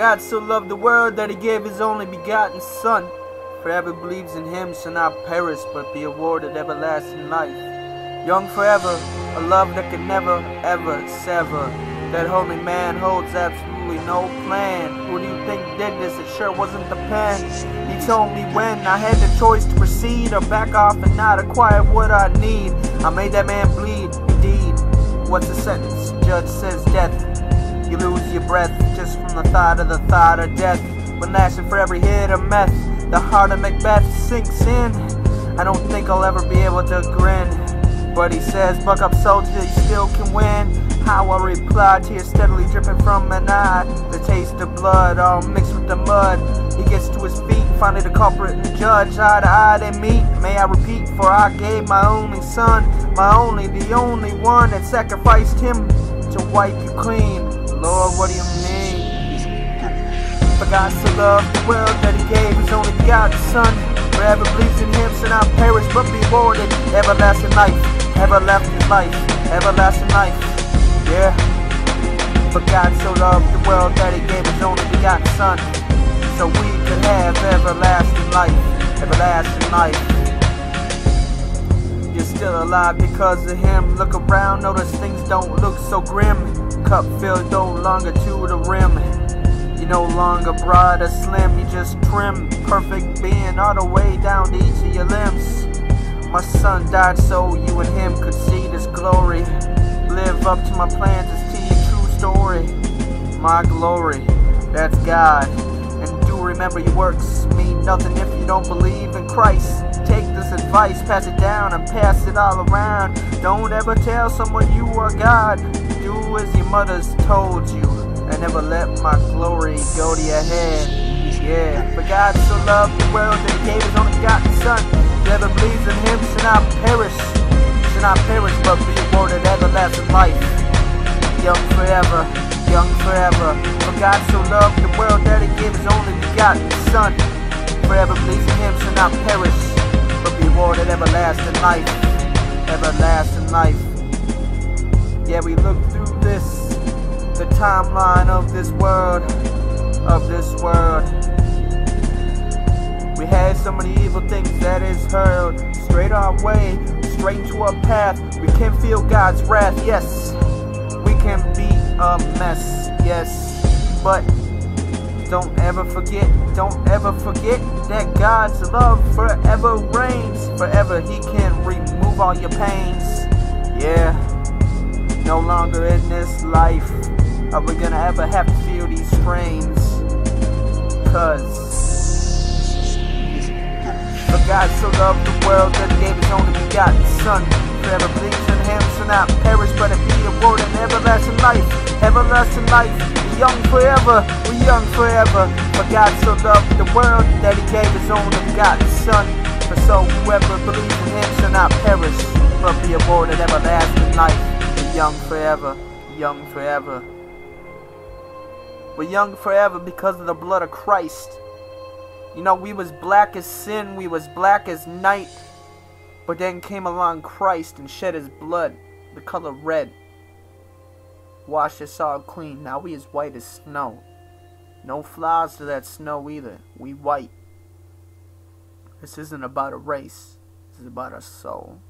God so loved the world that he gave his only begotten Son. Forever believes in him shall not perish, but be awarded everlasting life. Young forever, a love that can never, ever sever. That holy man holds absolutely no plan. Who do you think did this? It sure wasn't the pen. He told me when I had the choice to proceed or back off and not acquire what I need. I made that man bleed, indeed. What's the sentence? Judge says death. You lose your breath just from the thought of death. When lasting for every hit of meth, the heart of Macbeth sinks in. I don't think I'll ever be able to grin. But he says, buck up soldier, you still can win. How I reply, tears steadily dripping from an eye. The taste of blood all mixed with the mud. He gets to his feet, finally the culprit and judge. Eye to eye they meet, may I repeat, for I gave my only son. My only, the only one that sacrificed him to wipe you clean. Lord, what do you mean? For God so loved the world that he gave his only begotten Son. Forever believes in him shall not perish but be rewarded everlasting life, everlasting life, everlasting life. Yeah. For God so loved the world that he gave his only begotten Son, so we could have everlasting life, everlasting life. You're still alive because of him. Look around, notice things don't look so grim. Cup filled no longer to the rim. You're no longer broad or slim, you just trim. Perfect being all the way down to each of your limbs. My son died so you and him could see this glory. Live up to my plans, it's to your true story. My glory, that's God. And do remember your works mean nothing if you don't believe in Christ. Take this advice, pass it down and pass it all around. Don't ever tell someone you are God. Do as your mothers told you, and never let my glory go to your head. Yeah, for God so loved the world that he gave his only begotten Son. Whoever believes in him shall not perish, but be awarded everlasting life. Young forever, young forever. For God so loved the world that he gave his only begotten Son. Forever believes in him shall not perish, but be awarded everlasting life, everlasting life. Yeah, we look through this, the timeline of this world, We had so many evil things that is hurled straight our way, straight into our path. We can feel God's wrath, yes. We can be a mess, yes. But don't ever forget that God's love forever reigns. Forever he can remove all your pains. Yeah. No longer in this life are we gonna ever have to feel these strains. Cause for God so loved the world that he gave his only begotten Son. Forever believes in him shall not perish but be awarded everlasting life, everlasting life. We're young forever, we're young forever. For God so loved the world that he gave his only begotten Son. For so whoever believes in him shall not perish but be awarded everlasting life. Young forever, young forever. We're young forever because of the blood of Christ. You know, we was black as sin, we was black as night, but then came along Christ and shed his blood, the color red. Washed us all clean, now we as white as snow. No flaws to that snow either, we white. This isn't about a race, this is about our soul.